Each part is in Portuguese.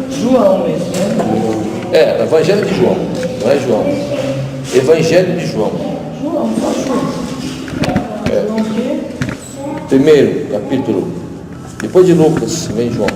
João mesmo, né? É, Evangelho de João, não é João. Evangelho de João. João, só João. João o quê? Primeiro capítulo. Depois de Lucas, vem João.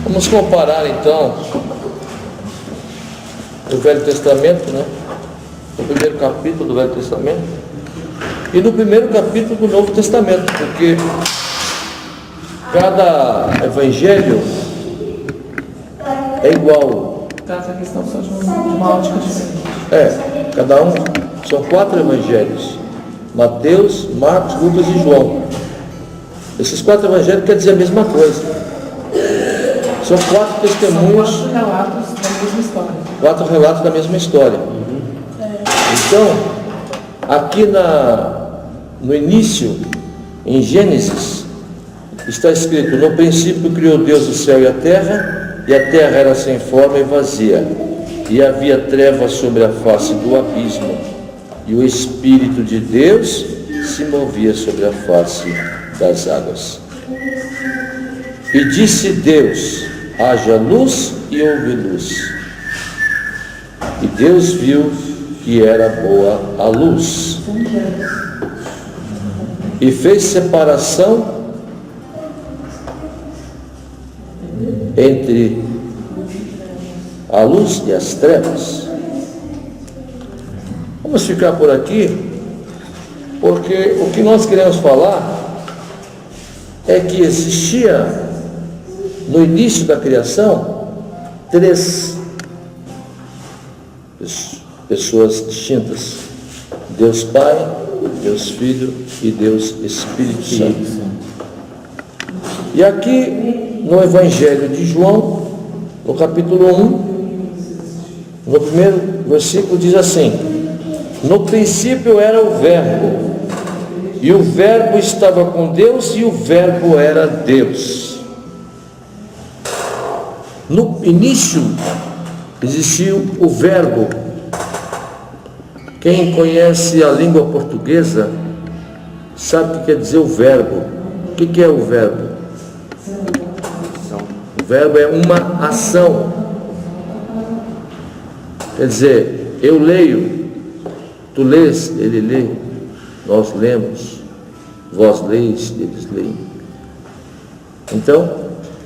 Vamos comparar então o Velho Testamento, né? O primeiro capítulo do Velho Testamento e no primeiro capítulo do Novo Testamento, porque cada evangelho é igual. Trata a questão só de uma ótica diferente. Cada um, são 4 evangelhos: Mateus, Marcos, Lucas e João. Esses 4 evangelhos querem dizer a mesma coisa. São 4 testemunhos. São 4 relatos da mesma história. 4 relatos da mesma história. Então, aqui no início, em Gênesis, está escrito: no princípio criou Deus o céu e a terra era sem forma e vazia, e havia trevas sobre a face do abismo, e o Espírito de Deus se movia sobre a face das águas. E disse Deus: haja luz, e houve luz. E Deus viu que era boa a luz. E fez separação entre a luz e as trevas. Vamos ficar por aqui, porque o que nós queremos falar é que existia no início da criação 3 pessoas distintas: Deus Pai, Deus Filho e Deus Espírito Santo. E aqui no Evangelho de João, no capítulo 1, no primeiro versículo diz assim: no princípio era o Verbo, e o Verbo estava com Deus, e o Verbo era Deus. No início existiu o Verbo. Quem conhece a língua portuguesa sabe o que quer dizer o verbo. O que é o verbo? O verbo é uma ação. Quer dizer, eu leio, tu lês, ele lê, nós lemos, vós leis, eles leem. Então,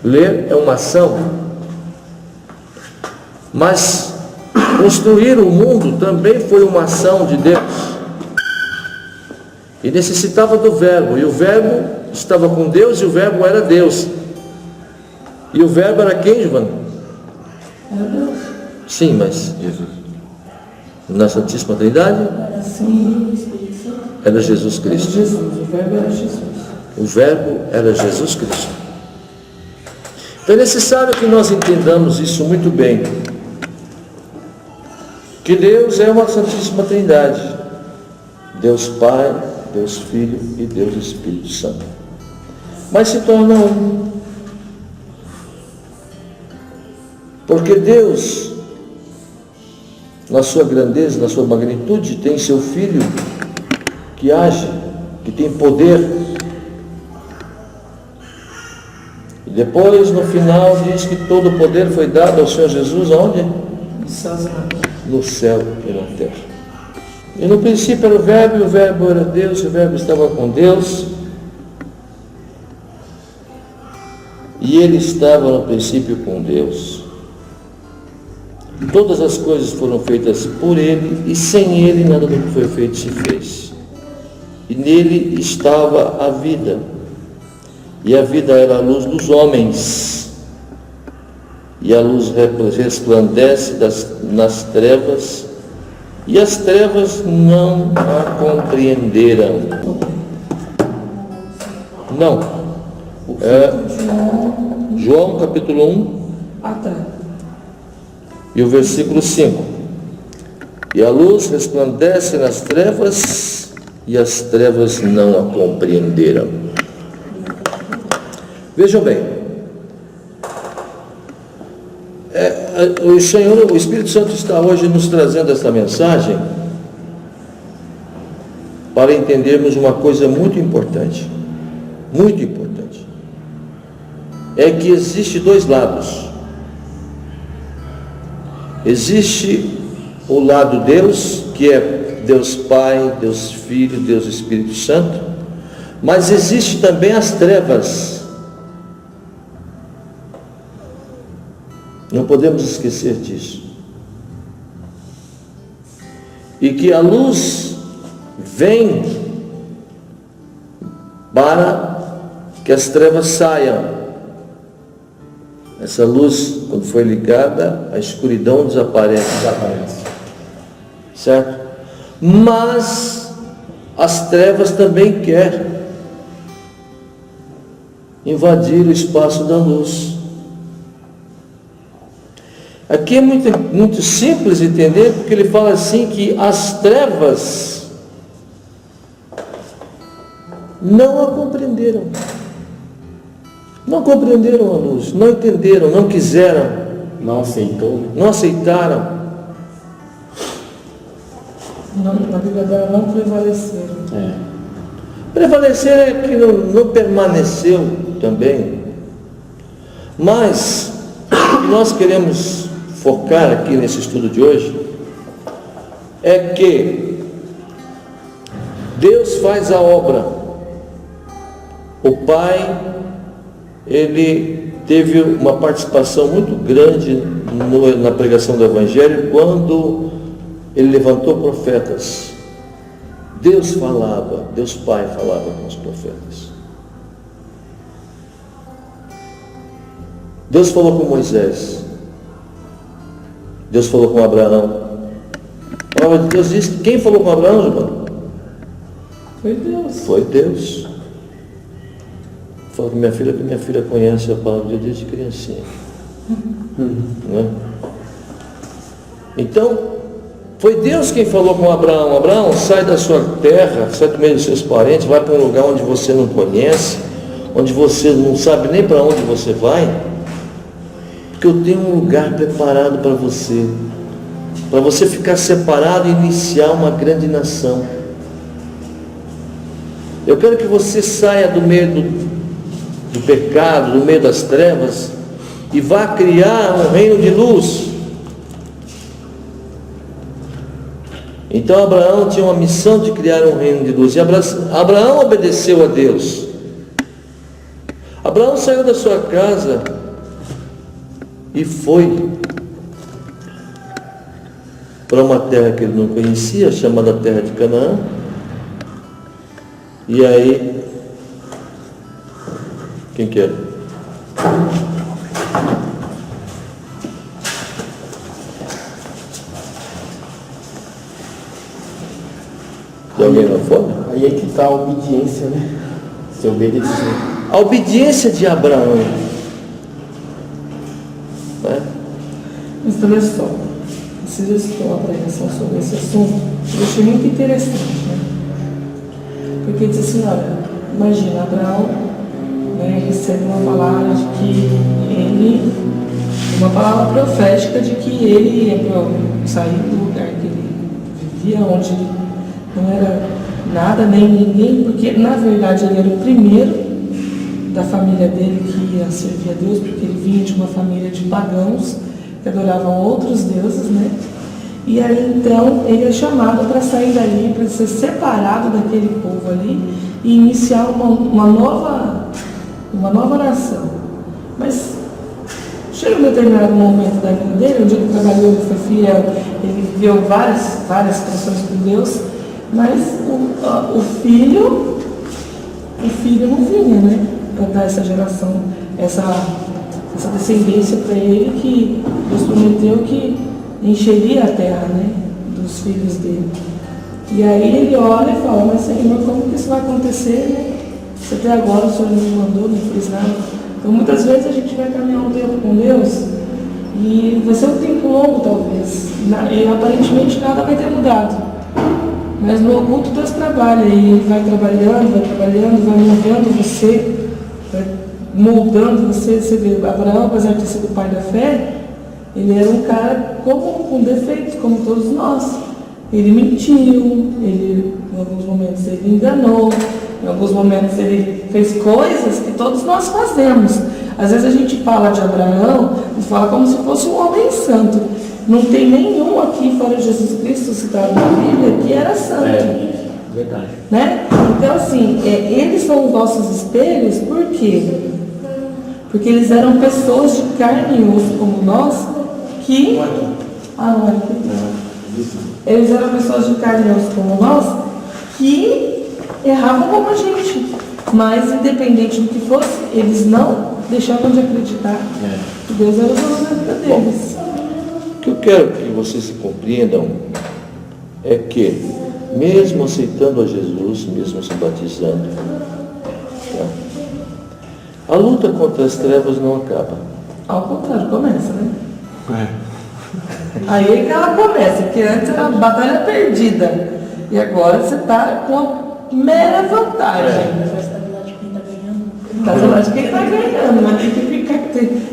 ler é uma ação. Mas construir o mundo também foi uma ação de Deus. E necessitava do Verbo. E o Verbo estava com Deus, e o Verbo era Deus. E o Verbo era quem, Giovanni? Era Deus. Sim, mas Jesus. Na Santíssima Trindade? Sim. Era Jesus Cristo. Era Jesus. O Verbo era Jesus. O Verbo era Jesus Cristo. Então é necessário que nós entendamos isso muito bem. Que Deus é uma Santíssima Trindade: Deus Pai, Deus Filho e Deus Espírito Santo. Mas se torna um. Porque Deus, na sua grandeza, na sua magnitude, tem seu Filho que age, que tem poder. E depois, no final, diz que todo o poder foi dado ao Senhor Jesus, aonde? No céu e na terra. E no princípio era o Verbo, e o Verbo era Deus, e o Verbo estava com Deus, e ele estava no princípio com Deus. Todas as coisas foram feitas por ele, e sem ele nada do que foi feito se fez. E nele estava a vida, e a vida era a luz dos homens. E a luz resplandece nas trevas, e as trevas não a compreenderam. João capítulo 1 e o versículo 5. E a luz resplandece nas trevas, e as trevas não a compreenderam. Vejam bem, o Senhor, o Espírito Santo está hoje nos trazendo essa mensagem para entendermos uma coisa muito importante, é que existe dois lados. Existe o lado Deus, que é Deus Pai, Deus Filho, Deus Espírito Santo, mas existe também as trevas. Não podemos esquecer disso. E que a luz vem para que as trevas saiam. Essa luz, quando foi ligada, a escuridão desaparece. Certo? Mas as trevas também querem invadir o espaço da luz. Aqui é muito simples entender, porque ele fala assim que as trevas não a compreenderam. Não compreenderam a luz, não entenderam, não quiseram. Não aceitaram. Na Bíblia dela não prevaleceram. Prevalecer é que não permaneceu também. Mas o que nós queremos focar aqui nesse estudo de hoje é que Deus faz a obra. O Pai, ele teve uma participação muito grande na pregação do Evangelho quando ele levantou profetas. Deus Pai falava com os profetas. Deus falou com Moisés. Deus falou com Abraão. A palavra de Deus diz que quem falou com Abraão, irmão? Foi Deus. Fala com minha filha, que minha filha conhece a palavra de Deus desde criancinha. Né? Então, foi Deus quem falou com Abraão. Abraão, sai da sua terra, sai do meio dos seus parentes, vai para um lugar onde você não conhece, onde você não sabe nem para onde você vai, porque eu tenho um lugar preparado para você ficar separado e iniciar uma grande nação. Eu quero que você saia do meio do pecado, do meio das trevas, e vá criar um reino de luz. Então Abraão tinha uma missão de criar um reino de luz, e Abraão obedeceu a Deus. Abraão saiu da sua casa e foi para uma terra que ele não conhecia, chamada terra de Canaã. E aí, quem quer? Tem alguém lá fora? Aí é que está a obediência, né? Se obedecer. A obediência de Abraão. Né? Mas olha só, você já citou a pregação sobre esse assunto, eu achei muito interessante, né? Porque diz assim, olha, imagina, Abraão, né, recebe uma palavra de que ele, uma palavra profética de que ele ia sair do lugar que ele vivia, onde ele não era nada, nem ninguém, porque na verdade ele era o primeiro da família dele que ia servir a Deus, porque ele vinha de uma família de pagãos que adoravam outros deuses, né? E aí então ele é chamado para sair dali, para ser separado daquele povo ali e iniciar uma nova nação. Mas chega um determinado momento da vida dele, onde ele trabalhou, ele foi fiel, ele viveu várias situações com Deus, mas o filho não vinha, né? Para dar essa geração, essa descendência para ele, que Deus prometeu que encheria a terra, né, dos filhos dele. E aí ele olha e fala, mas Senhor, como que isso vai acontecer, né? Se até agora o Senhor não me mandou, não fez nada Então muitas vezes a gente vai caminhar um tempo com Deus e vai ser um tempo longo talvez, e aparentemente nada vai ter mudado. Mas no oculto Deus trabalha, e Ele vai trabalhando, vai movendo você, vai moldando você. Você vê, Abraão, apesar de ter sido o pai da fé, ele era um cara com defeitos, como todos nós. Ele mentiu, em alguns momentos ele enganou, em alguns momentos ele fez coisas que todos nós fazemos. Às vezes a gente fala de Abraão e fala como se fosse um homem santo. Não tem nenhum aqui fora Jesus Cristo citado na Bíblia que era santo. Verdade. Né? Então assim, eles são os nossos espelhos, por quê? Porque eles eram pessoas de carne e osso como nós, que... não é aqui. Eles eram pessoas de carne e osso como nós, que erravam como a gente. Mas independente do que fosse, eles não deixavam de acreditar que Deus era o dono da vida deles. O que eu quero que vocês se compreendam é que, mesmo aceitando a Jesus, mesmo se batizando, a luta contra as trevas não acaba. Ao contrário, começa, né? Aí que ela começa, porque antes era uma batalha perdida. E agora você está com uma mera vantagem. Está do lado de quem está ganhando. Está do lado de quem está ganhando, mas tem que ficar.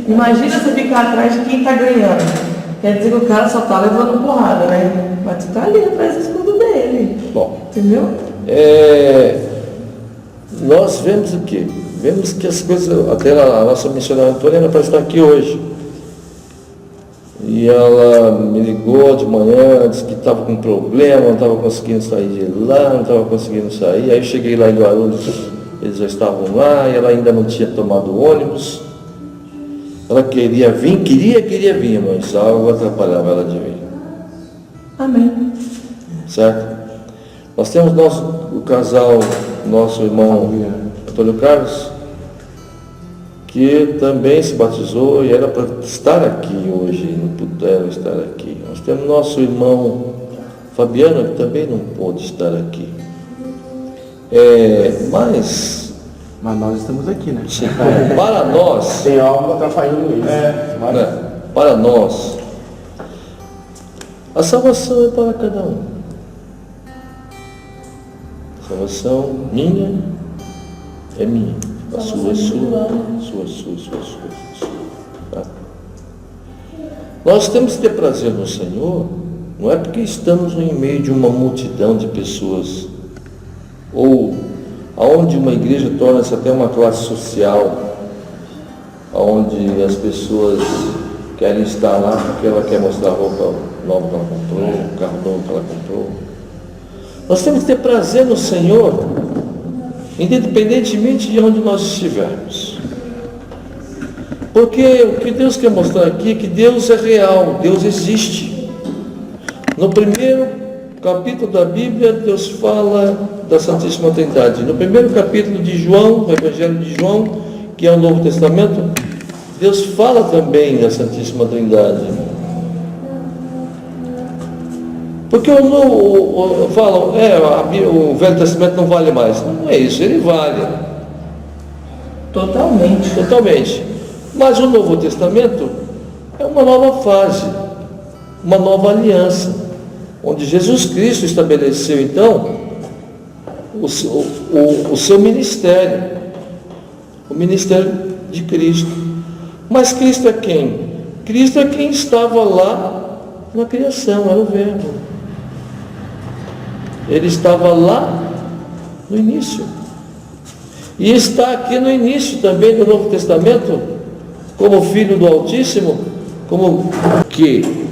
Imagina você ficar atrás de quem está ganhando. Quer dizer que o cara só está levando porrada, né? Mas tu está ali atrás do escudo dele. Bom, entendeu? Nós vemos o quê? Vemos que as coisas, até a nossa missionária Antônia era para estar aqui hoje. E ela me ligou de manhã, disse que estava com problema, não estava conseguindo sair de lá, não estava conseguindo sair. Aí eu cheguei lá em Guarulhos, eles já estavam lá, e ela ainda não tinha tomado o ônibus. Ela queria vir, mas algo atrapalhava ela de vir. Amém. Certo? Nós temos o casal, nosso irmão Antônio Carlos, que também se batizou e era para estar aqui hoje, não puderam estar aqui. Nós temos nosso irmão Fabiano, que também não pôde estar aqui. Mas nós estamos aqui, né? Sim, para nós, tem algo atrapalhando isso. para nós, a salvação é para cada um. A salvação minha é minha. A sua é sua. Tá? Nós temos que ter prazer no Senhor, não é porque estamos no meio de uma multidão de pessoas, ou aonde uma igreja torna-se até uma classe social, onde as pessoas querem estar lá porque ela quer mostrar a roupa nova que ela comprou, o carro novo que ela comprou. Nós temos que ter prazer no Senhor, independentemente de onde nós estivermos. Porque o que Deus quer mostrar aqui é que Deus é real, Deus existe. No primeiro capítulo da Bíblia, Deus fala da Santíssima Trindade. No primeiro capítulo de João, do Evangelho de João, que é o Novo Testamento, Deus fala também da Santíssima Trindade. Porque falam, o Velho Testamento não vale mais. Não é isso, ele vale. Totalmente. Mas o Novo Testamento é uma nova fase, uma nova aliança, onde Jesus Cristo estabeleceu, então, o seu ministério, o ministério de Cristo. Mas Cristo é quem? Cristo é quem estava lá na criação, era o Verbo. Ele estava lá no início. E está aqui no início também do Novo Testamento, como Filho do Altíssimo, como que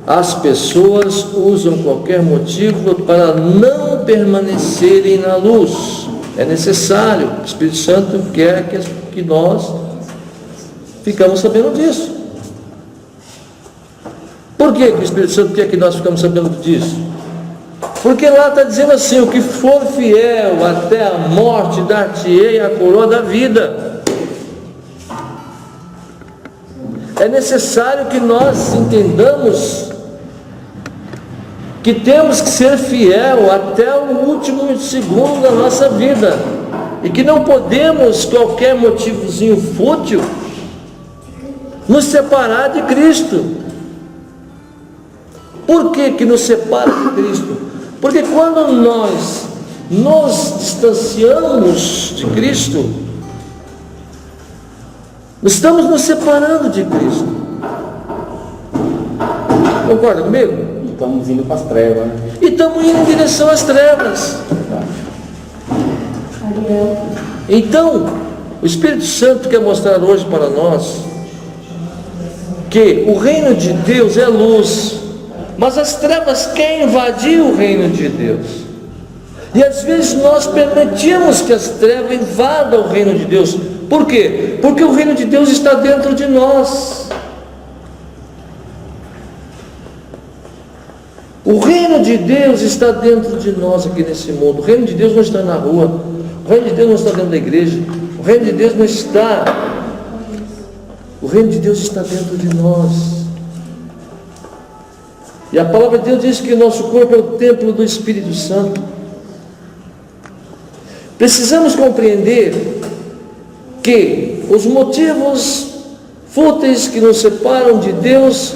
as pessoas usam qualquer motivo para não permanecerem na luz. É necessário, o Espírito Santo quer que nós ficamos sabendo disso. Por que o Espírito Santo quer que nós ficamos sabendo disso? Porque lá está dizendo assim: o que for fiel até a morte, dar-te-ei a coroa da vida. É necessário que nós entendamos que temos que ser fiel até o último segundo da nossa vida. e que não podemos, qualquer motivozinho fútil, nos separar de Cristo. Por que nos separa de Cristo? Porque quando nós nos distanciamos de Cristo, estamos nos separando de Cristo. Concorda comigo? E estamos indo para as trevas, né? E estamos indo em direção às trevas. Então, o Espírito Santo quer mostrar hoje para nós que o reino de Deus é luz, mas as trevas querem invadir o reino de Deus. E às vezes nós permitimos que as trevas invadam o reino de Deus. Por quê? Porque o reino de Deus está dentro de nós. O reino de Deus está dentro de nós aqui nesse mundo. O reino de Deus não está na rua. O reino de Deus não está dentro da igreja. O reino de Deus não está. O reino de Deus está dentro de nós. E a palavra de Deus diz que o nosso corpo é o templo do Espírito Santo. Precisamos compreender que os motivos fúteis que nos separam de Deus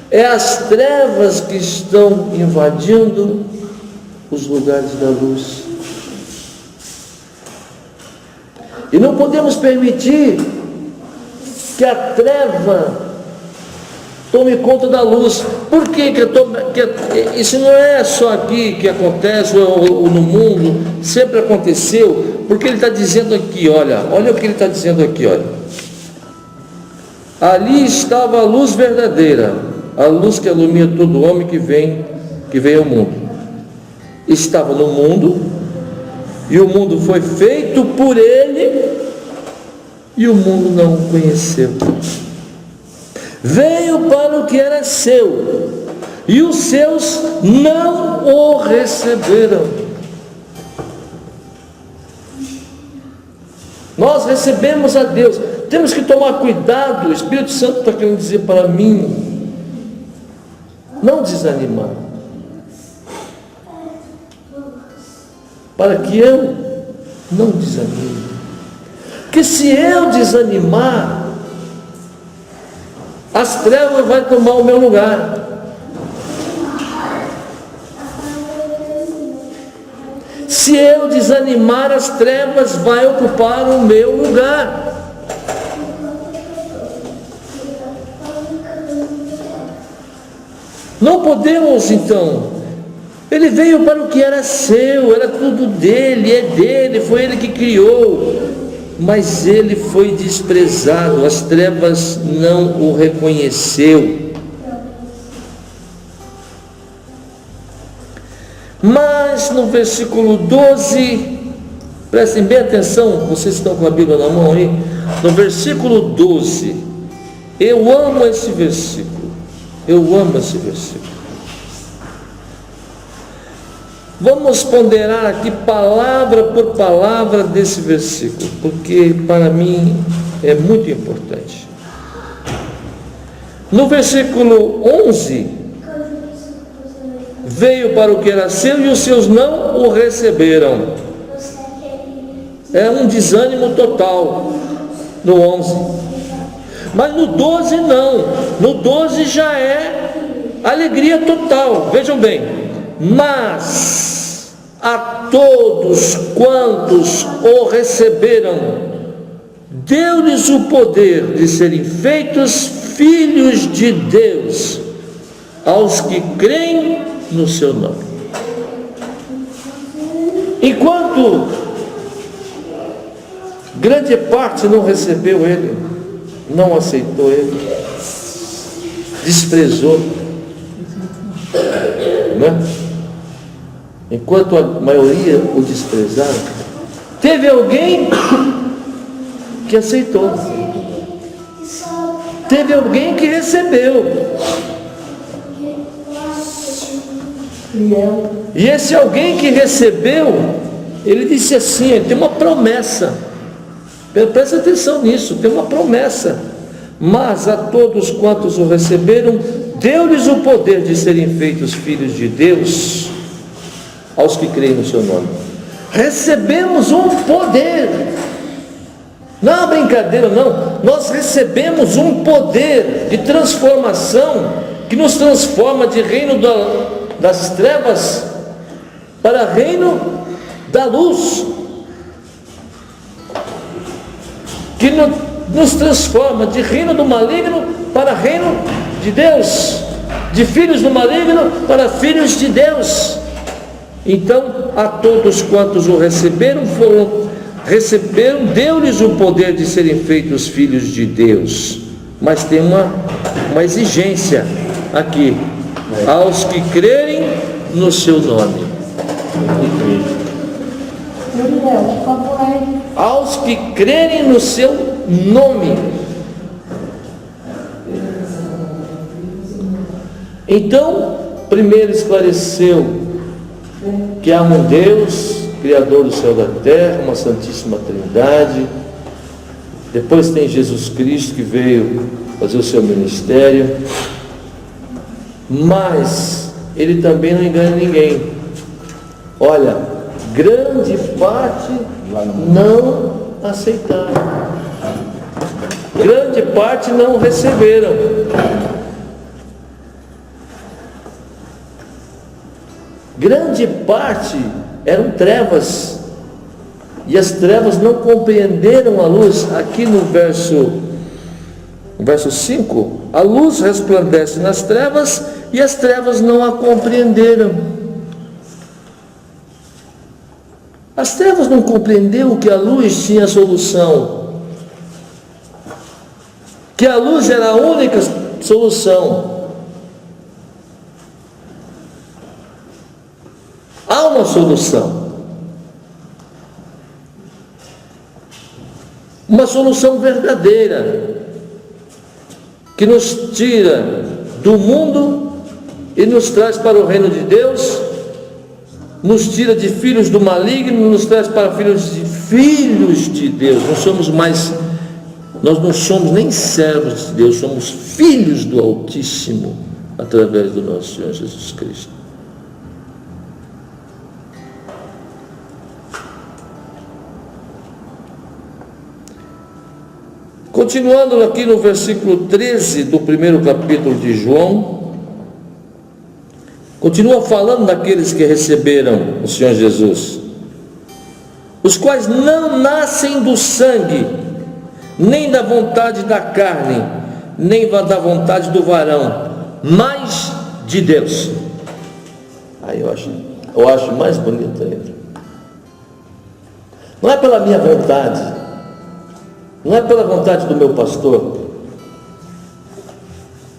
é as trevas que estão invadindo os lugares da luz. E não podemos permitir que a treva tome conta da luz. Por que isso não é só aqui que acontece, ou no mundo, sempre aconteceu, porque ele está dizendo aqui, olha o que ele está dizendo aqui, olha. Ali estava a luz verdadeira, a luz que ilumina todo homem que vem ao mundo. Estava no mundo, e o mundo foi feito por ele, e o mundo não o conheceu. Veio para o que era seu, e os seus não o receberam. Nós recebemos a Deus. Temos que tomar cuidado. O Espírito Santo está querendo dizer para mim, não desanimar, para que eu não desanime. Porque se eu desanimar, as trevas vão tomar o meu lugar. Se eu desanimar, as trevas vão ocupar o meu lugar. Não podemos então. Ele veio para o que era seu, era tudo dele, é dele, foi ele que criou. Mas ele foi desprezado, as trevas não o reconheceu. Mas no versículo 12, prestem bem atenção, vocês estão com a Bíblia na mão aí, no versículo 12, eu amo esse versículo, Vamos ponderar aqui palavra por palavra desse versículo, porque para mim é muito importante. No versículo 11, veio para o que era seu e os seus não o receberam. É um desânimo total no 11. Mas no 12 não, no 12 já é alegria total. Vejam bem. Mas a todos quantos o receberam, deu-lhes o poder de serem feitos filhos de Deus, aos que creem no seu nome. Enquanto grande parte não recebeu ele, não aceitou ele, desprezou, né? Enquanto a maioria o desprezaram, teve alguém que aceitou, teve alguém que recebeu, e esse alguém que recebeu, ele disse assim, ele tem uma promessa, presta atenção nisso, tem uma promessa, mas a todos quantos o receberam, deu-lhes o poder de serem feitos filhos de Deus, aos que creem no seu nome. recebemos um poder. Não é uma brincadeira, não. Nós recebemos um poder de transformação que nos transforma de reino das trevas para reino da luz, que nos transforma de reino do maligno para reino de Deus, de filhos do maligno para filhos de Deus. Então, a todos quantos o receberam, deu-lhes o poder de serem feitos filhos de Deus. Mas tem uma exigência aqui: aos que crerem no seu nome. Aos que crerem no seu nome. Então, primeiro esclareceu que há um Deus, Criador do céu e da terra, uma Santíssima Trindade. Depois tem Jesus Cristo, que veio fazer o seu ministério. Mas ele também não engana ninguém. Olha, grande parte não aceitaram, grande parte não receberam. Grande parte eram trevas, e as trevas não compreenderam a luz. Aqui no verso 5, a luz resplandece nas trevas, e as trevas não a compreenderam. As trevas não compreenderam que a luz tinha solução, que a luz era a única solução. Há uma solução, uma solução verdadeira, que nos tira do mundo e nos traz para o reino de Deus, nos tira de filhos do maligno, nos traz para filhos de Deus. Nós não somos nem servos de Deus, somos filhos do Altíssimo, através do nosso Senhor Jesus Cristo. Continuando aqui no versículo 13 do primeiro capítulo de João, continua falando daqueles que receberam o Senhor Jesus, os quais não nascem do sangue, nem da vontade da carne, nem da vontade do varão, mas de Deus. Aí eu acho mais bonito ainda. Não é pela minha vontade, não é pela vontade do meu pastor,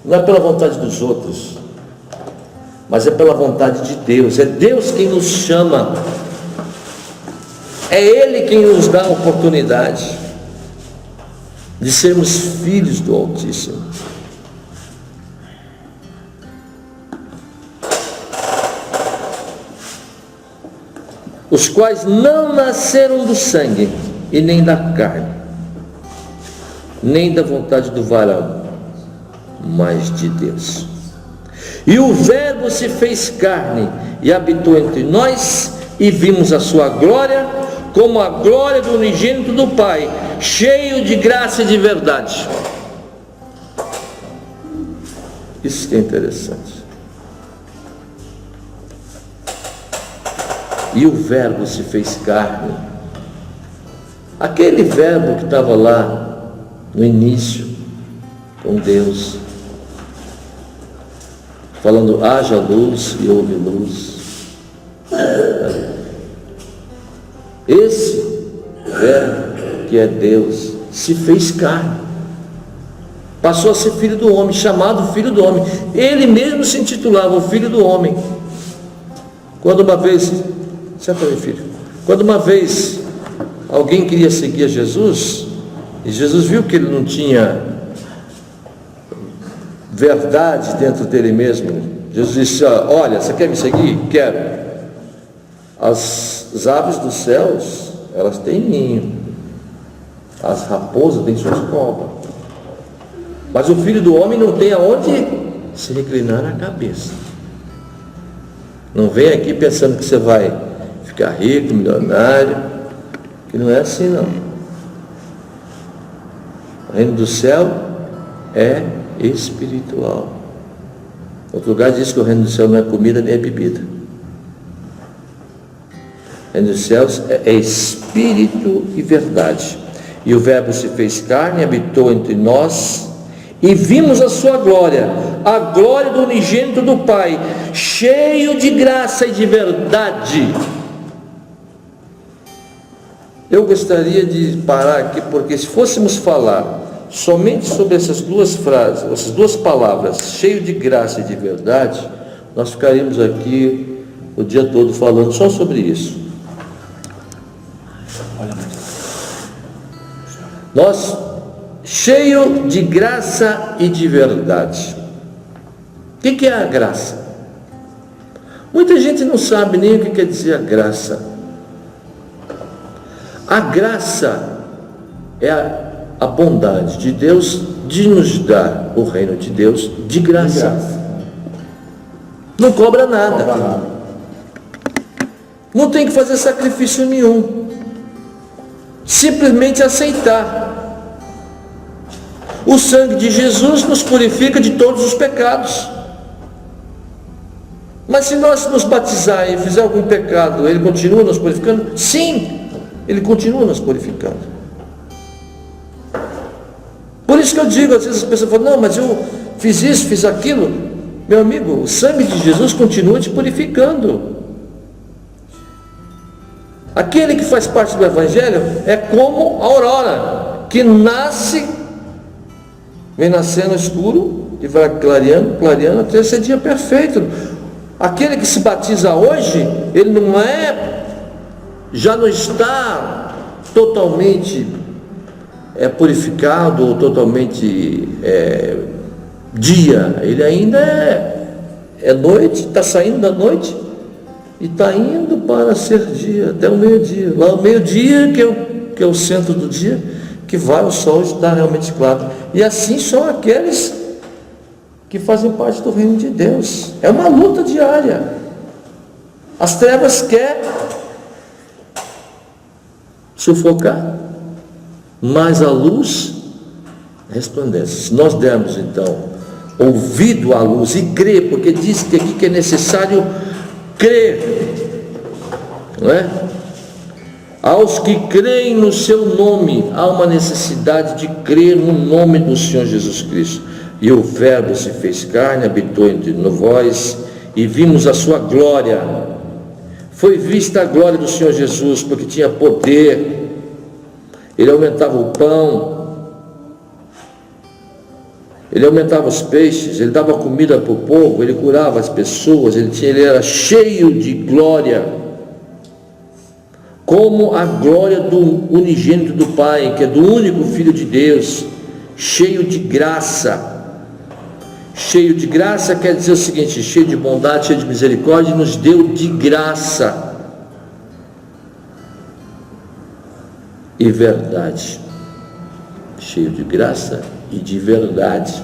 não é pela vontade dos outros, mas é pela vontade de Deus. É Deus quem nos chama, é Ele quem nos dá a oportunidade de sermos filhos do Altíssimo. Os quais não nasceram do sangue e nem da carne, nem da vontade do varão, mas de Deus. E o Verbo se fez carne e habitou entre nós, e vimos a sua glória, como a glória do unigênito do Pai, cheio de graça e de verdade. Isso que é interessante. E o Verbo se fez carne. Aquele Verbo que estava lá no início com Deus, falando: haja luz, e houve luz. Esse Verbo, que é Deus, se fez carne, passou a ser filho do homem, chamado filho do homem. Ele mesmo se intitulava o filho do homem. Quando uma vez, senta aí, filho, quando uma vez alguém queria seguir a Jesus, e Jesus viu que ele não tinha verdade dentro dele mesmo, Jesus disse: olha, você quer me seguir? Quero. As aves dos céus, elas têm ninho, as raposas têm suas covas, mas o filho do homem não tem aonde se reclinar a cabeça. Não vem aqui pensando que você vai ficar rico, milionário, que não é assim não. O reino do céu é espiritual. Outro lugar diz que o reino do céu não é comida nem é bebida. O reino dos céus é espírito e verdade. E o Verbo se fez carne e habitou entre nós, e vimos a sua glória, a glória do unigênito do Pai, cheio de graça e de verdade. Eu gostaria de parar aqui, porque se fôssemos falar somente sobre essas duas frases, essas duas palavras, cheio de graça e de verdade, nós ficaríamos aqui o dia todo falando só sobre isso. Nós, cheio de graça e de verdade. O que é a graça? Muita gente não sabe nem o que quer dizer a graça. A graça é a bondade de Deus de nos dar o reino de Deus de graça. Não cobra nada. Não tem que fazer sacrifício nenhum. Simplesmente aceitar. O sangue de Jesus nos purifica de todos os pecados. Mas se nós nos batizar e fizer algum pecado, ele continua nos purificando? Sim, ele continua nos purificando. Por isso que eu digo, às vezes as pessoas falam, não, mas eu fiz isso, fiz aquilo. Meu amigo, o sangue de Jesus continua te purificando. Aquele que faz parte do Evangelho é como a aurora, que nasce, vem nascendo escuro e vai clareando, clareando até ser dia perfeito. Aquele que se batiza hoje, ele não é, já não está totalmente purificado ou totalmente dia, ele ainda é noite, está saindo da noite e está indo para ser dia, até o meio-dia. Lá o meio-dia, que é o centro do dia, que vai o sol estar realmente claro. E assim são aqueles que fazem parte do reino de Deus. É uma luta diária. As trevas querem sufocar, mas a luz resplandece. Se nós dermos então ouvido à luz e crer, porque diz que aqui que é necessário crer, não é? Aos que creem no seu nome, há uma necessidade de crer no nome do Senhor Jesus Cristo. E o Verbo se fez carne, habitou entre nós, e vimos a sua glória. Foi vista a glória do Senhor Jesus, porque tinha poder. Ele aumentava o pão, ele aumentava os peixes, ele dava comida para o povo, ele curava as pessoas, ele era cheio de glória, como a glória do unigênito do Pai, que é do único Filho de Deus, cheio de graça. Cheio de graça quer dizer o seguinte: cheio de bondade, cheio de misericórdia, nos deu de graça e verdade. Cheio de graça e de verdade.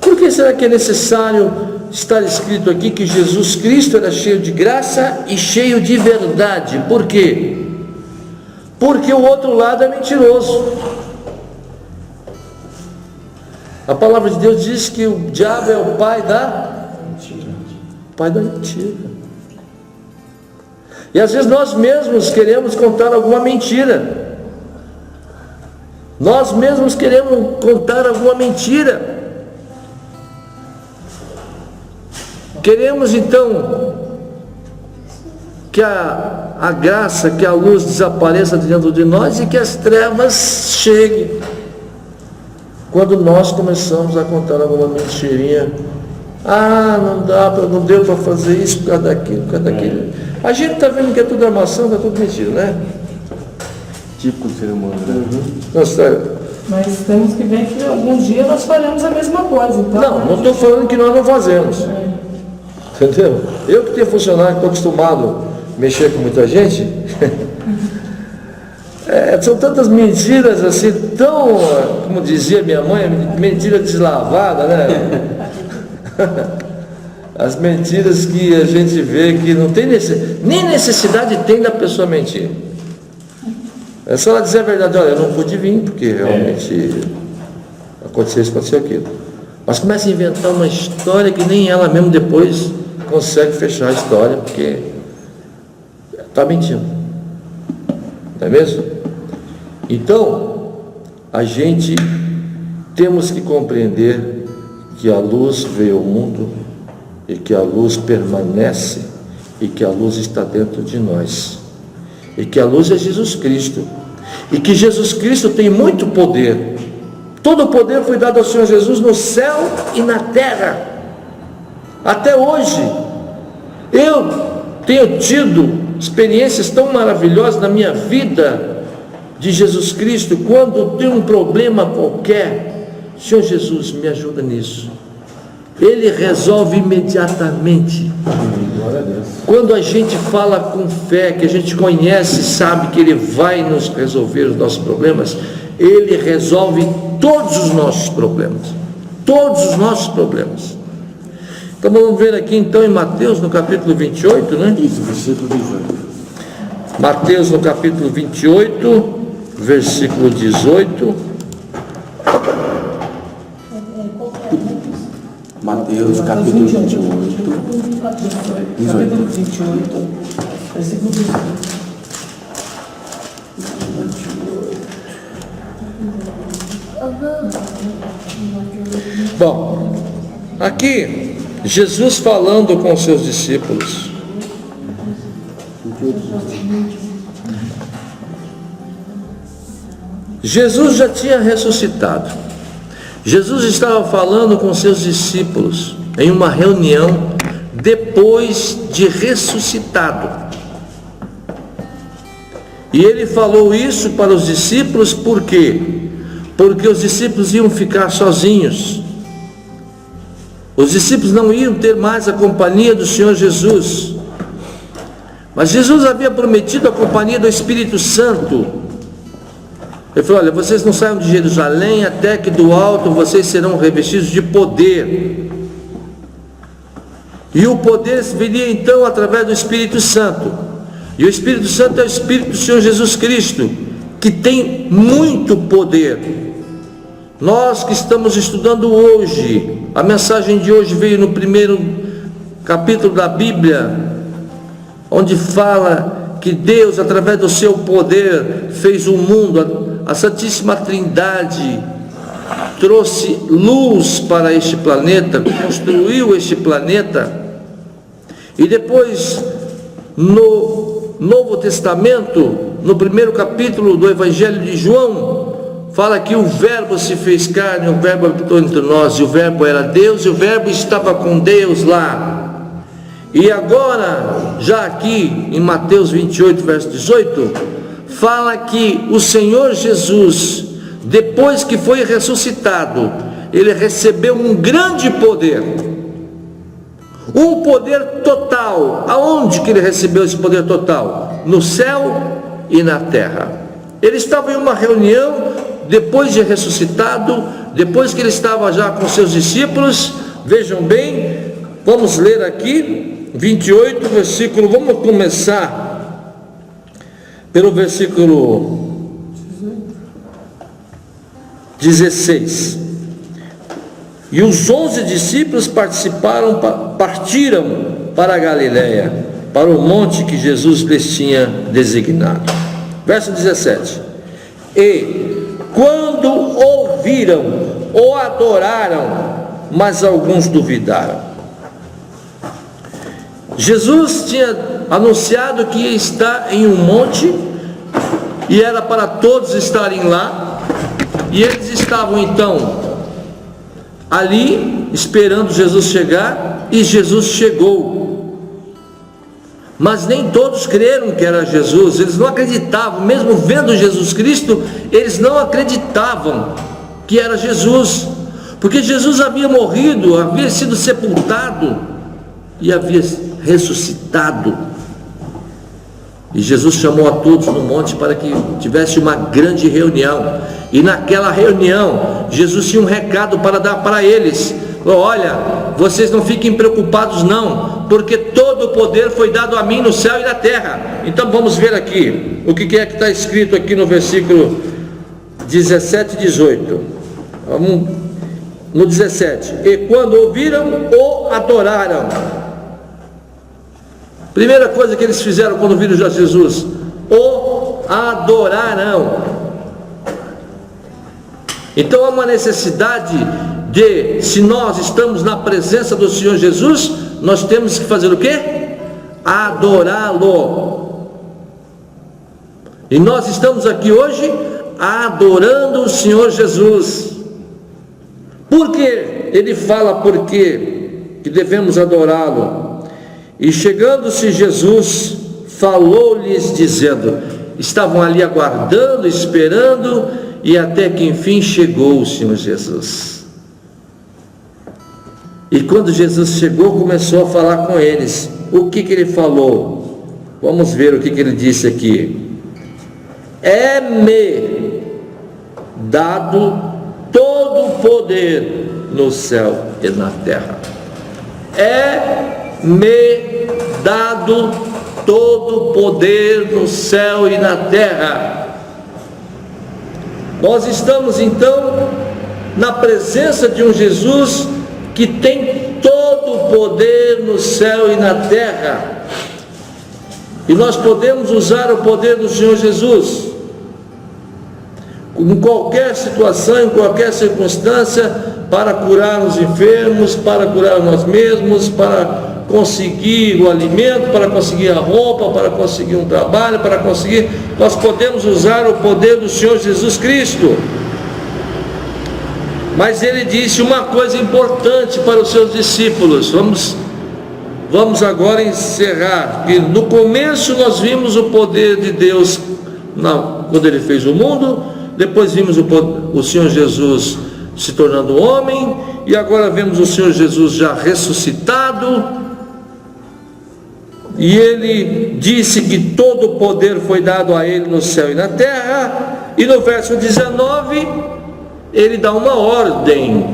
Por que será que é necessário estar escrito aqui que Jesus Cristo era cheio de graça e cheio de verdade? Por quê? Porque o outro lado é mentiroso. A palavra de Deus diz que o diabo é o pai da mentira. E às vezes nós mesmos queremos contar alguma mentira. Nós mesmos queremos contar alguma mentira. Queremos então que a graça, que a luz desapareça dentro de nós e que as trevas cheguem. Quando nós começamos a contar alguma mentirinha, não deu para fazer isso por causa daquilo, por causa daquilo. A gente está vendo que é tudo armação, está tudo mentira, né? Típico do ser humano, né? Mas temos que ver que algum dia nós faremos a mesma coisa. Então, não estou falando que nós não fazemos. Entendeu? Eu que tenho funcionário, que estou acostumado a mexer com muita gente, são tantas mentiras assim, tão, como dizia minha mãe, mentira deslavada, né? As mentiras que a gente vê que não tem nem necessidade tem da pessoa mentir. É só ela dizer a verdade, olha, eu não pude vir, porque realmente aconteceu isso, aconteceu aquilo. Mas começa a inventar uma história que nem ela mesmo depois consegue fechar a história, porque está mentindo. Não é mesmo? Então, a gente temos que compreender que a luz veio ao mundo e que a luz permanece e que a luz está dentro de nós. E que a luz é Jesus Cristo. E que Jesus Cristo tem muito poder. Todo o poder foi dado ao Senhor Jesus no céu e na terra. Até hoje, eu tenho tido experiências tão maravilhosas na minha vida de Jesus Cristo. Quando tem um problema qualquer, Senhor Jesus, me ajuda nisso. Ele resolve imediatamente. Glória a Deus. Quando a gente fala com fé, que a gente conhece, sabe que Ele vai nos resolver os nossos problemas, Ele resolve todos os nossos problemas. Todos os nossos problemas. Então vamos ver aqui então em Mateus, no capítulo 28, né? Isso, versículo 18. Mateus no capítulo 28, versículo 18. Mateus, capítulo 28. Capítulo 28, versículo 18. Bom, aqui Jesus falando com seus discípulos. Jesus já tinha ressuscitado. Jesus estava falando com seus discípulos em uma reunião depois de ressuscitado. E ele falou isso para os discípulos por quê? Porque os discípulos iam ficar sozinhos. Os discípulos não iam ter mais a companhia do Senhor Jesus. Mas Jesus havia prometido a companhia do Espírito Santo. Ele falou: olha, vocês não saiam de Jerusalém até que do alto vocês serão revestidos de poder. E o poder viria então através do Espírito Santo. E o Espírito Santo é o Espírito do Senhor Jesus Cristo, que tem muito poder. Nós que estamos estudando hoje, a mensagem de hoje veio no primeiro capítulo da Bíblia, onde fala que Deus, através do seu poder, fez o mundo. A Santíssima Trindade trouxe luz para este planeta, construiu este planeta. E depois, no Novo Testamento, no primeiro capítulo do Evangelho de João, fala que o Verbo se fez carne, o Verbo habitou entre nós, e o Verbo era Deus, e o Verbo estava com Deus lá. E agora, já aqui em Mateus 28, verso 18, fala que o Senhor Jesus, depois que foi ressuscitado, ele recebeu um grande poder, um poder total. Aonde que ele recebeu esse poder total? No céu e na terra. Ele estava em uma reunião, depois de ressuscitado, depois que ele estava já com seus discípulos. Vejam bem, vamos ler aqui, 28, versículo, vamos começar pelo versículo 16. E os 11 discípulos partiram para a Galiléia, para o monte que Jesus lhes tinha designado. Verso 17. E quando ouviram, o adoraram, mas alguns duvidaram. Jesus tinha anunciado que ia estar em um monte, e era para todos estarem lá, e eles estavam então ali esperando Jesus chegar, e Jesus chegou. Mas nem todos creram que era Jesus, eles não acreditavam, mesmo vendo Jesus Cristo, eles não acreditavam que era Jesus, porque Jesus havia morrido, havia sido sepultado e havia ressuscitado. E Jesus chamou a todos no monte para que tivesse uma grande reunião. E naquela reunião, Jesus tinha um recado para dar para eles, Olha, vocês não fiquem preocupados não, porque todo o poder foi dado a mim no céu e na terra. Então vamos ver aqui, o que é que está escrito aqui no versículo 17 e 18. Vamos no 17. E quando ouviram, o adoraram. Primeira coisa que eles fizeram quando viram Jesus, o adoraram. Então há uma necessidade de, se nós estamos na presença do Senhor Jesus, nós temos que fazer o quê? Adorá-lo. E nós estamos aqui hoje adorando o Senhor Jesus. Por quê? Ele fala por quê que devemos adorá-lo. E chegando-se Jesus, falou-lhes dizendo, estavam ali aguardando, esperando, e até que enfim chegou o Senhor Jesus. E quando Jesus chegou, começou a falar com eles. O que ele falou? Vamos ver o que ele disse aqui. É-me dado todo o poder no céu e na terra. É-me dado todo o poder no céu e na terra. Nós estamos então na presença de um Jesus que tem todo o poder no céu e na terra. E nós podemos usar o poder do Senhor Jesus em qualquer situação, em qualquer circunstância, para curar os enfermos, para curar nós mesmos, para conseguir o alimento, para conseguir a roupa, para conseguir um trabalho, para conseguir... Nós podemos usar o poder do Senhor Jesus Cristo. Mas ele disse uma coisa importante para os seus discípulos. Vamos agora encerrar. Que no começo nós vimos o poder de Deus quando ele fez o mundo. Depois vimos o Senhor Jesus se tornando homem. E agora vemos o Senhor Jesus já ressuscitado. E ele disse que todo o poder foi dado a ele no céu e na terra. E no verso 19, ele dá uma ordem.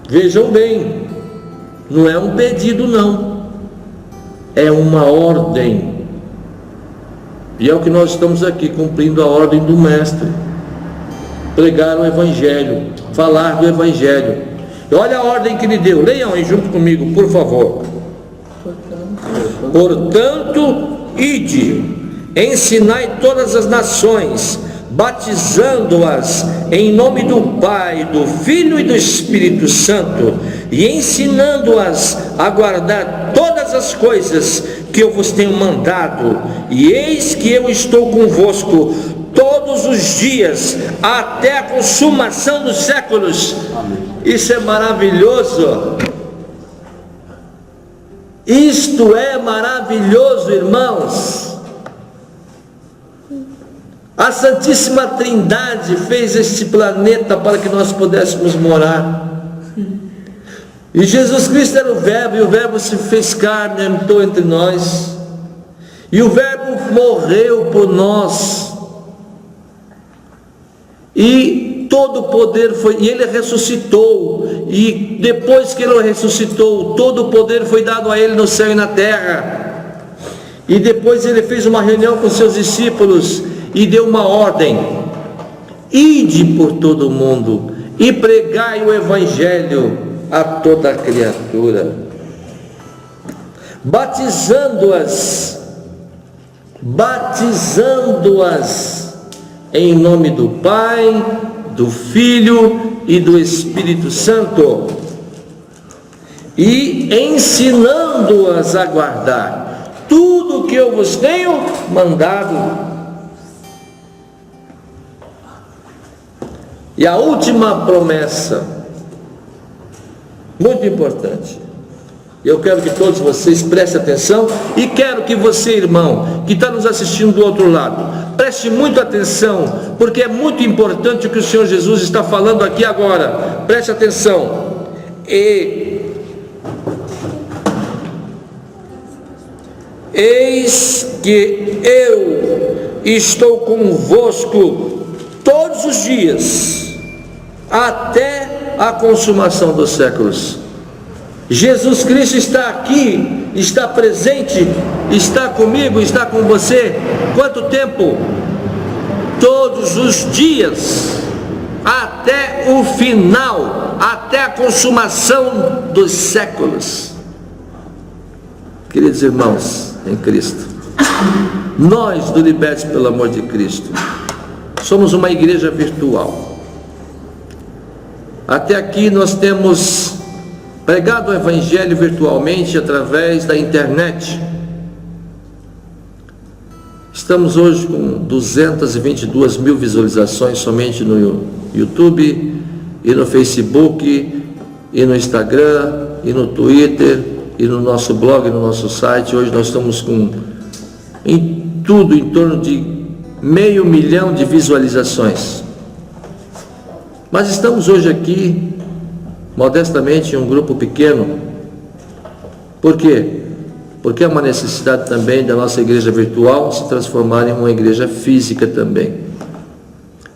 Vejam bem, não é um pedido não, é uma ordem. E é o que nós estamos aqui, cumprindo a ordem do Mestre. Pregar o Evangelho, falar do Evangelho. E olha a ordem que ele deu, leiam aí junto comigo, por favor. Portanto, ide, ensinai todas as nações, batizando-as em nome do Pai, do Filho e do Espírito Santo, e ensinando-as a guardar todas as coisas que eu vos tenho mandado, e eis que eu estou convosco todos os dias, até a consumação dos séculos. Amém. Isso é maravilhoso. Isto é maravilhoso, irmãos. A Santíssima Trindade fez este planeta para que nós pudéssemos morar. E Jesus Cristo era o Verbo, e o Verbo se fez carne, habitou entre nós. E o Verbo morreu por nós. E todo o poder foi, e ele ressuscitou, e depois que ele ressuscitou, todo o poder foi dado a ele no céu e na terra. E depois ele fez uma reunião com seus discípulos e deu uma ordem: ide por todo o mundo e pregai o Evangelho a toda a criatura, batizando-as em nome do Pai, do Filho e do Espírito Santo, e ensinando-as a guardar tudo o que eu vos tenho mandado. E a última promessa, muito importante, eu quero que todos vocês prestem atenção, e quero que você, irmão, que está nos assistindo do outro lado, preste muita atenção, porque é muito importante o que o Senhor Jesus está falando aqui agora. Preste atenção. Eis que eu estou convosco todos os dias, até a consumação dos séculos. Jesus Cristo está aqui, está presente, está comigo, está com você. Quanto tempo? Todos os dias, até o final, até a consumação dos séculos. Queridos irmãos em Cristo, nós do Libertes pelo Amor de Cristo somos uma igreja virtual. Até aqui nós temos pregado o Evangelho virtualmente através da internet. Estamos hoje com 222 mil visualizações somente no YouTube, e no Facebook, e no Instagram, e no Twitter, e no nosso blog, no nosso site. Hoje nós estamos com, em tudo, em torno de 500 mil de visualizações. Mas estamos hoje aqui, modestamente, em um grupo pequeno. Por quê? Porque é uma necessidade também da nossa igreja virtual se transformar em uma igreja física também.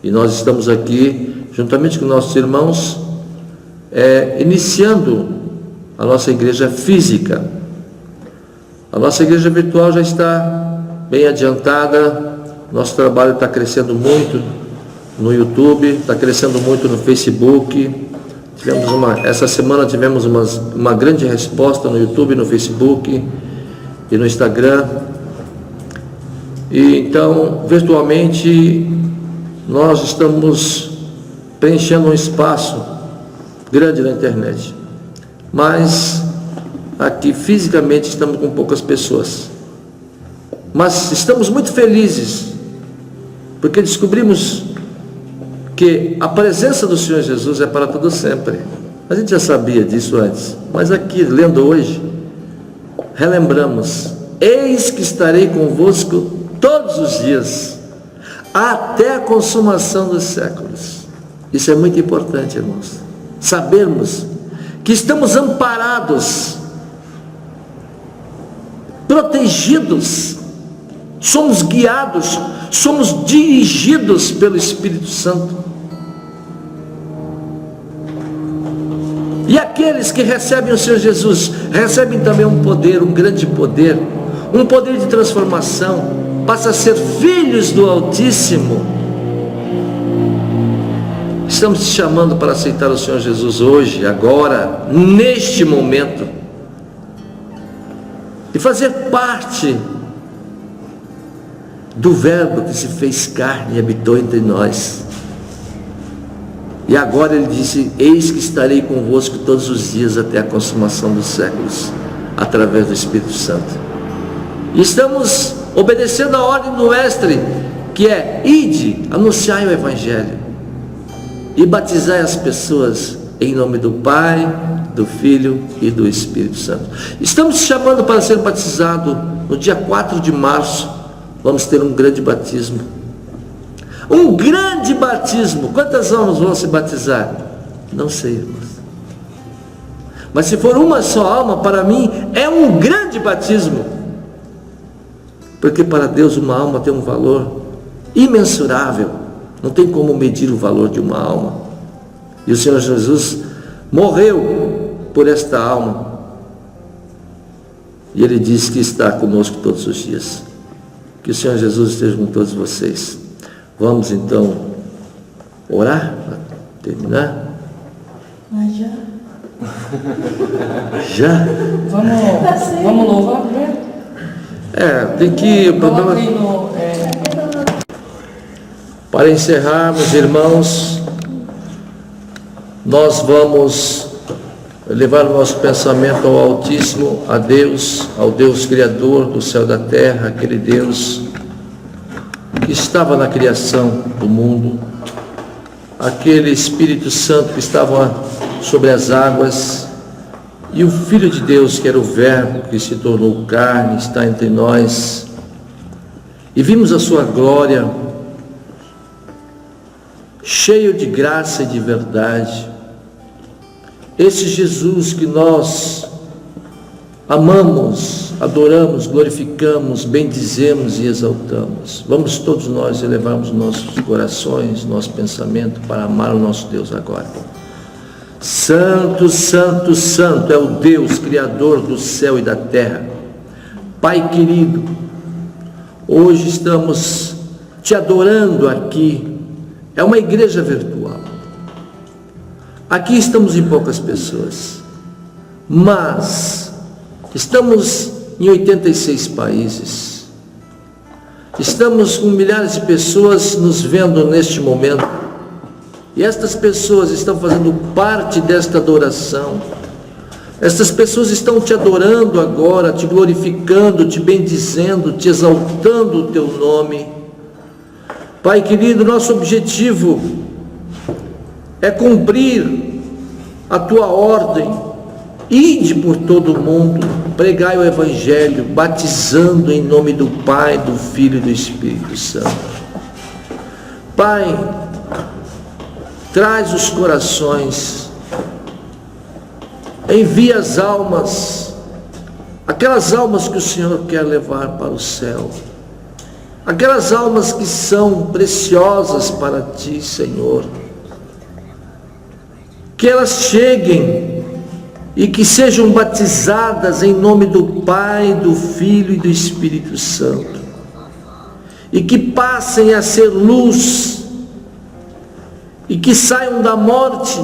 E nós estamos aqui, juntamente com nossos irmãos, iniciando a nossa igreja física. A nossa igreja virtual já está bem adiantada. Nosso trabalho está crescendo muito no YouTube, está crescendo muito no Facebook. Essa semana tivemos uma grande resposta no YouTube, no Facebook e no Instagram. E então, virtualmente, nós estamos preenchendo um espaço grande na internet. Mas aqui fisicamente estamos com poucas pessoas. Mas estamos muito felizes, porque descobrimos que a presença do Senhor Jesus é para todo sempre. A gente já sabia disso antes, mas aqui, lendo hoje, relembramos: eis que estarei convosco todos os dias, até a consumação dos séculos. Isso é muito importante, irmãos, sabermos que estamos amparados, protegidos, somos guiados, somos dirigidos pelo Espírito Santo. E aqueles que recebem o Senhor Jesus, recebem também um poder, um grande poder, um poder de transformação, passa a ser filhos do Altíssimo. Estamos te chamando para aceitar o Senhor Jesus hoje, agora, neste momento, e fazer parte do Verbo que se fez carne e habitou entre nós. E agora ele disse: eis que estarei convosco todos os dias até a consumação dos séculos, através do Espírito Santo. E estamos obedecendo a ordem do mestre, que é: ide, anunciai o Evangelho e batizai as pessoas em nome do Pai, do Filho e do Espírito Santo. Estamos te chamando para ser batizado no dia 4 de março. Vamos ter um grande batismo. Um grande batismo. Quantas almas vão se batizar? Não sei, irmãos. Mas se for uma só alma, para mim é um grande batismo. Porque para Deus uma alma tem um valor imensurável. Não tem como medir o valor de uma alma. E o Senhor Jesus morreu por esta alma. E Ele diz que está conosco todos os dias. Que o Senhor Jesus esteja com todos vocês. Vamos então orar para terminar? Mas já. Já? Vamos louvar primeiro? Tem que... O problema... Coloque no... Para encerrarmos, irmãos, nós vamos levar o nosso pensamento ao Altíssimo, a Deus, ao Deus Criador do céu e da terra, aquele Deus que estava na criação do mundo, aquele Espírito Santo que estava sobre as águas, e o Filho de Deus, que era o Verbo, que se tornou carne, está entre nós, e vimos a sua glória, cheio de graça e de verdade. Esse Jesus que nós amamos, adoramos, glorificamos, bendizemos e exaltamos. Vamos todos nós elevarmos nossos corações, nosso pensamento para amar o nosso Deus agora. Santo, santo, santo é o Deus Criador do céu e da terra. Pai querido, hoje estamos te adorando aqui. É uma igreja virtual. Aqui estamos em poucas pessoas, mas estamos em 86 países. Estamos com milhares de pessoas nos vendo neste momento. E estas pessoas estão fazendo parte desta adoração. Estas pessoas estão te adorando agora, te glorificando, te bendizendo, te exaltando o teu nome. Pai querido, nosso objetivo é cumprir a tua ordem. Ide por todo o mundo, pregai o Evangelho, batizando em nome do Pai, do Filho e do Espírito Santo. Pai, traz os corações, envia as almas, aquelas almas que o Senhor quer levar para o céu, aquelas almas que são preciosas para ti, Senhor, que elas cheguem e que sejam batizadas em nome do Pai, do Filho e do Espírito Santo, e que passem a ser luz, e que saiam da morte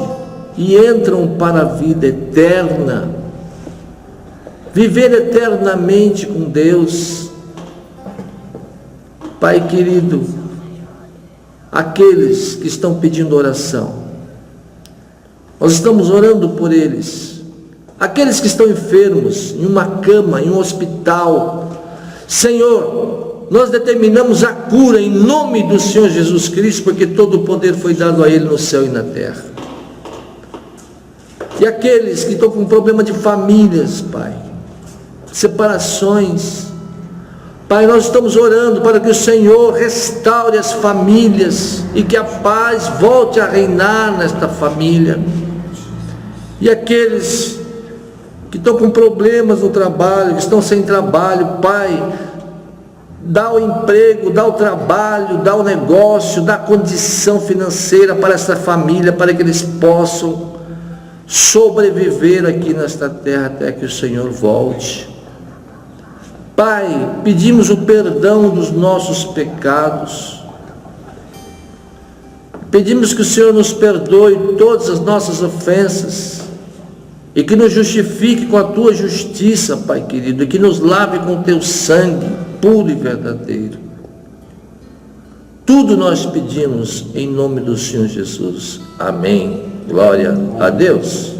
e entram para a vida eterna, viver eternamente com Deus. Pai querido, aqueles que estão pedindo oração, nós estamos orando por eles. Aqueles que estão enfermos, em uma cama, em um hospital, Senhor, nós determinamos a cura em nome do Senhor Jesus Cristo, porque todo o poder foi dado a Ele no céu e na terra. E aqueles que estão com problema de famílias, Pai, separações, Pai, nós estamos orando para que o Senhor restaure as famílias e que a paz volte a reinar nesta família. E aqueles que estão com problemas no trabalho, que estão sem trabalho, Pai, dá o emprego, dá o trabalho, dá o negócio, dá a condição financeira para essa família, para que eles possam sobreviver aqui nesta terra até que o Senhor volte. Pai, pedimos o perdão dos nossos pecados, pedimos que o Senhor nos perdoe todas as nossas ofensas, e que nos justifique com a tua justiça, Pai querido, e que nos lave com o teu sangue puro e verdadeiro. Tudo nós pedimos em nome do Senhor Jesus. Amém. Glória a Deus.